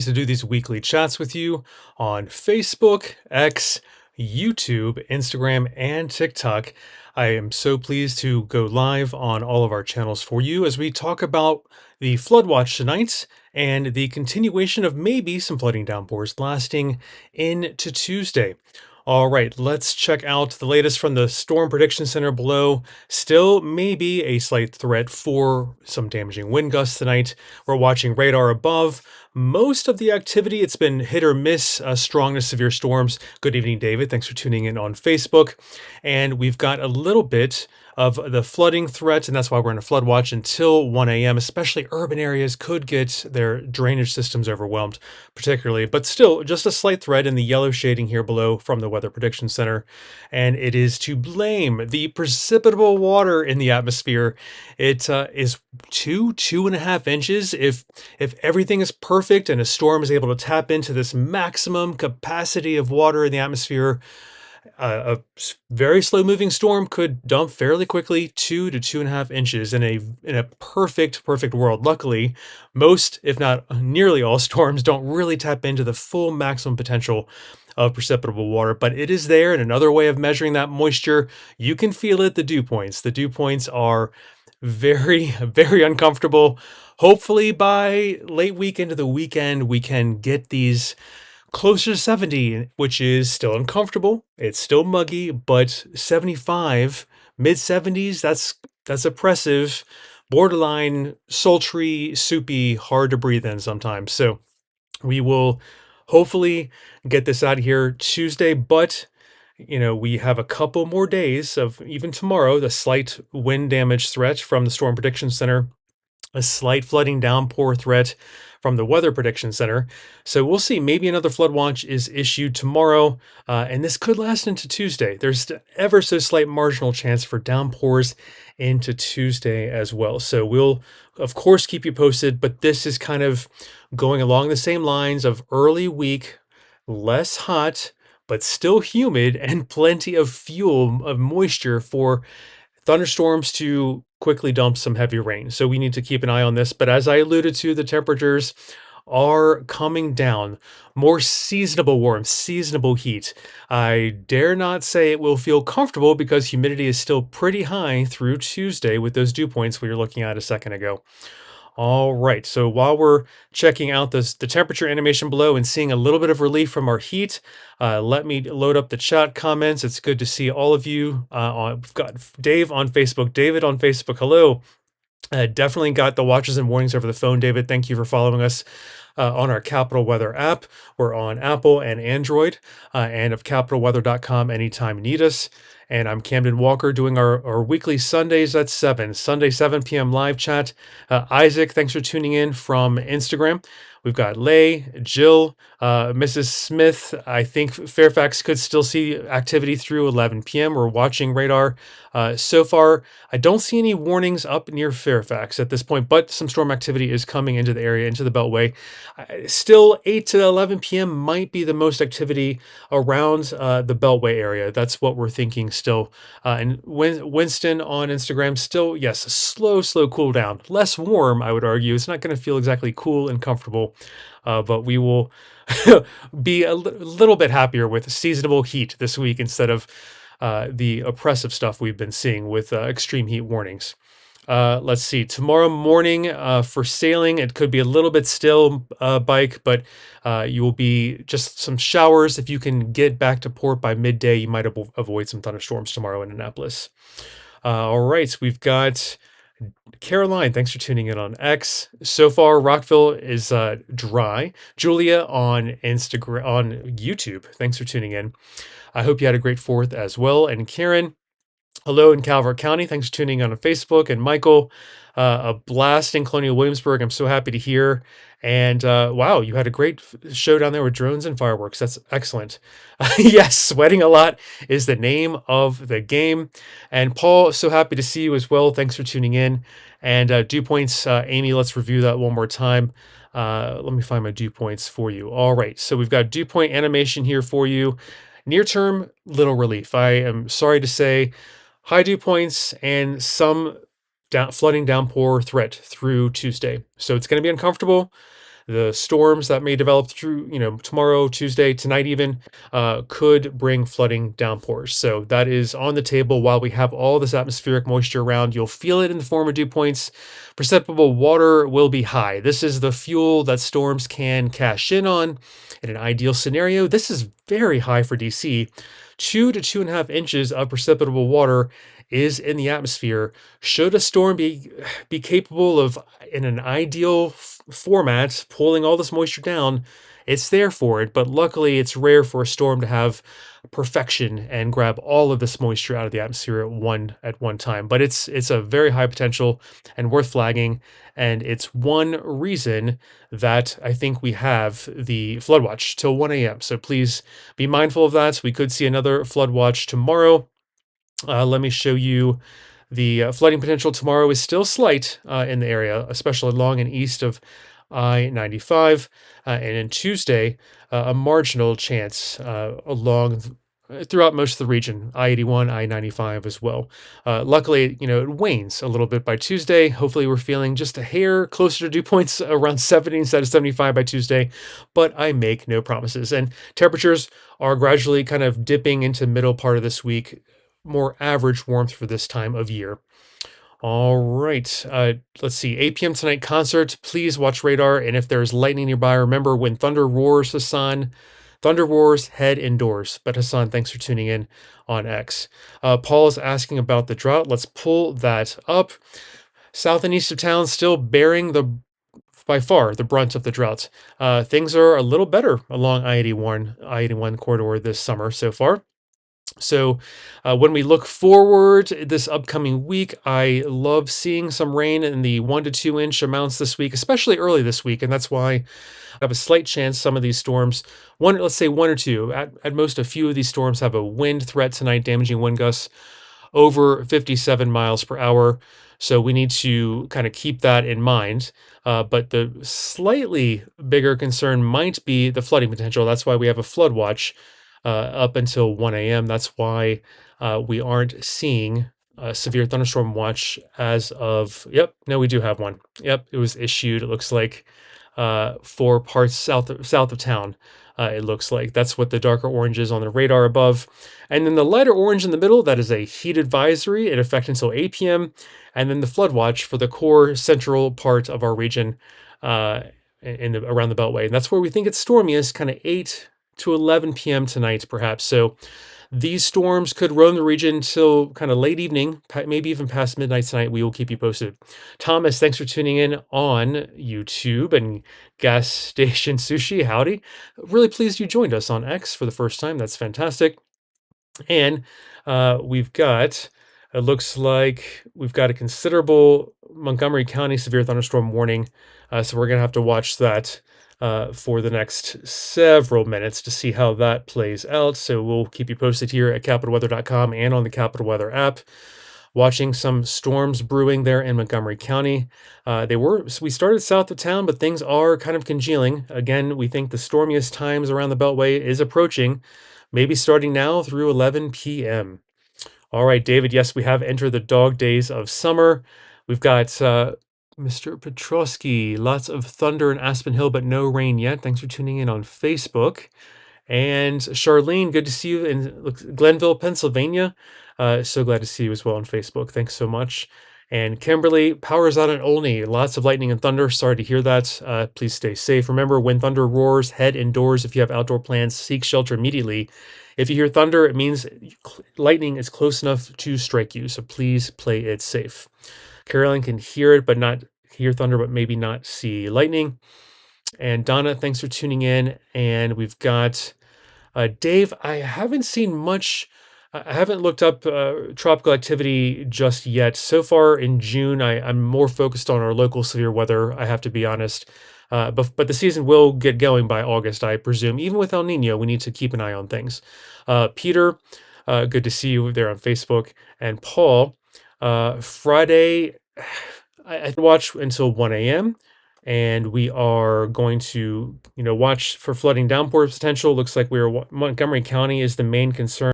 To do these weekly chats with you on Facebook, X, YouTube, Instagram, and TikTok. I am so pleased to go live on all of our channels for you as we talk about the flood watch tonight and the continuation of maybe some flooding downpours lasting into Tuesday. All right, let's check out the latest from the Storm Prediction Center below. Still, maybe a slight threat for some damaging wind gusts tonight. We're watching radar above. Most of the activity, it's been hit or miss, strong to severe storms. Good evening, David. Thanks for tuning in on Facebook. And we've got a little bit of the flooding threat, and that's why we're in a flood watch until 1 a.m. Especially urban areas could get their drainage systems overwhelmed, particularly, but still just a slight threat in the yellow shading here below from the Weather Prediction Center. And it is to blame the precipitable water in the atmosphere. It is 2.5 inches. If everything is perfect and a storm is able to tap into this maximum capacity of water in the atmosphere, a very slow moving storm could dump fairly quickly 2 to 2.5 inches in a perfect world. Luckily, most, if not nearly all storms don't really tap into the full maximum potential of precipitable water, but it is there. And another way of measuring that moisture, you can feel it. The dew points are very uncomfortable. Hopefully by late week into the weekend, we can get these closer to 70, which is still uncomfortable. It's still muggy, but 75, mid 70s, that's oppressive, borderline sultry, soupy, hard to breathe in sometimes. So we will hopefully get this out of here Tuesday, but we have a couple more days of even tomorrow, the slight wind damage threat from the Storm Prediction Center, a slight flooding downpour threat from the Weather Prediction Center. So we'll see. Maybe another flood watch is issued tomorrow, and this could last into Tuesday. There's ever so slight marginal chance for downpours into Tuesday as well. So we'll, of course, keep you posted, but this is kind of going along the same lines of early week, less hot, but still humid and plenty of fuel, of moisture for thunderstorms to quickly dump some heavy rain. So we need to keep an eye on this. But as I alluded to, the temperatures are coming down. More seasonable warmth, seasonable heat. I dare not say it will feel comfortable because humidity is still pretty high through Tuesday with those dew points we were looking at a second ago. All right, so while we're checking out the temperature animation below and seeing a little bit of relief from our heat, let me load up the chat comments. It's good to see all of you. We've got Dave on Facebook. David on Facebook, hello. Definitely got the watches and warnings over the phone, David. Thank you for following us on our Capital Weather app. We're on Apple and Android, and of capitalweather.com anytime you need us. And I'm Camden Walker doing our weekly Sundays at 7, Sunday 7 p.m. live chat. Isaac, thanks for tuning in from Instagram. We've got Lay, Jill, Mrs. Smith. I think Fairfax could still see activity through 11 p.m. We're watching radar. So far, I don't see any warnings up near Fairfax at this point, but some storm activity is coming into the area, into the Beltway. Still, 8 to 11 p.m. might be the most activity around the Beltway area. That's what we're thinking still. And Winston on Instagram, still, yes, a slow cool down. Less warm, I would argue. It's not going to feel exactly cool and comfortable, but we will be a little bit happier with seasonable heat this week instead of the oppressive stuff we've been seeing with extreme heat warnings. Let's see. Tomorrow morning for sailing, it could be a little bit still, bike, but you will be just some showers. If you can get back to port by midday, you might avoid some thunderstorms tomorrow in Annapolis. All right, we've got Caroline. Thanks for tuning in on X. So far, Rockville is dry. Julia on Instagram, on YouTube. Thanks for tuning in. I hope you had a great 4th as well. And Karen, hello in Calvert County. Thanks for tuning in on Facebook. And Michael, a blast in Colonial Williamsburg. I'm so happy to hear. And wow, you had a great show down there with drones and fireworks. That's excellent. Yes, sweating a lot is the name of the game. And Paul, so happy to see you as well. Thanks for tuning in. And dew points, Amy, let's review that one more time. Let me find my dew points for you. All right, so we've got dew point animation here for you. Near term, little relief. I am sorry to say, high dew points and some flooding downpour threat through Tuesday. So it's going to be uncomfortable. the storms that may develop through, tomorrow, Tuesday, tonight even, could bring flooding downpours. So that is on the table while we have all this atmospheric moisture around. You'll feel it in the form of dew points. Perceptible water will be high. This is the fuel that storms can cash in on. In an ideal scenario, this is very high for DC. 2 to 2.5 inches of precipitable water is in the atmosphere. Should a storm be capable of, in an ideal format, pulling all this moisture down, it's there for it. But luckily, it's rare for a storm to have perfection and grab all of this moisture out of the atmosphere at one time. But it's a very high potential and worth flagging. And it's one reason that I think we have the flood watch till 1 a.m. So please be mindful of that. We could see another flood watch tomorrow. Let me show you the flooding potential tomorrow is still slight in the area, especially along and east of I-95. And then Tuesday, a marginal chance throughout most of the region, I-81, I-95 as well. Luckily, it wanes a little bit by Tuesday. Hopefully, we're feeling just a hair closer to dew points around 70 instead of 75 by Tuesday, but I make no promises. And temperatures are gradually kind of dipping into middle part of this week, more average warmth for this time of year. All right. Let's see. 8 p.m. tonight concert. Please watch radar. And if there's lightning nearby, remember when thunder roars, Hassan, thunder roars, head indoors. But Hassan, thanks for tuning in on X. Paul is asking about the drought. Let's pull that up. South and east of town still bearing by far the brunt of the drought. Things are a little better along I-81 corridor this summer so far. So, when we look forward this upcoming week, I love seeing some rain in the 1 to 2 inch amounts this week, especially early this week, and that's why I have a slight chance some of these storms, let's say one or two, at most a few of these storms have a wind threat tonight, damaging wind gusts over 57 miles per hour. So we need to kind of keep that in mind. But the slightly bigger concern might be the flooding potential. That's why we have a flood watch up until 1 a.m. That's why we aren't seeing a severe thunderstorm watch as of, yep, no, we do have one. Yep, it was issued, it looks like, for parts south of town. It looks like that's what the darker orange is on the radar above. And then the lighter orange in the middle, that is a heat advisory in effect until 8 p.m. And then the flood watch for the core central part of our region around the Beltway. And that's where we think it's stormiest, kind of 8 to 11 p.m. tonight, perhaps. So these storms could roam the region till kind of late evening, maybe even past midnight tonight. We will keep you posted. Thomas, thanks for tuning in on YouTube, and Gas Station Sushi. Howdy. Really pleased you joined us on X for the first time. That's fantastic. And it looks like we've got a considerable Montgomery County severe thunderstorm warning. So we're going to have to watch that for the next several minutes to see how that plays out. So we'll keep you posted here at capitalweather.com and on the Capital Weather app. Watching some storms brewing there in Montgomery County. We started south of town, but things are kind of congealing. Again, we think the stormiest times around the Beltway is approaching, maybe starting now through 11 p.m. All right, David, yes, we have entered the dog days of summer. We've got Mr. Petrosky, lots of thunder in Aspen Hill, but no rain yet. Thanks for tuning in on Facebook. And Charlene, good to see you in Glenville, Pennsylvania. So glad to see you as well on Facebook. Thanks so much. And Kimberly, power's out in Olney. Lots of lightning and thunder. Sorry to hear that. Please stay safe. Remember, when thunder roars, head indoors. If you have outdoor plans, seek shelter immediately. If you hear thunder, it means lightning is close enough to strike you. So please play it safe. Carolyn can hear it, but not hear thunder, but maybe not see lightning. And Donna, thanks for tuning in. And we've got Dave. I haven't seen much. I haven't looked up tropical activity just yet. So far in June, I'm more focused on our local severe weather, I have to be honest. But the season will get going by August, I presume. Even with El Nino, we need to keep an eye on things. Peter, good to see you there on Facebook. And Paul, Friday, I watch until 1 a.m. And we are going to, watch for flooding downpour potential. Looks like Montgomery County is the main concern.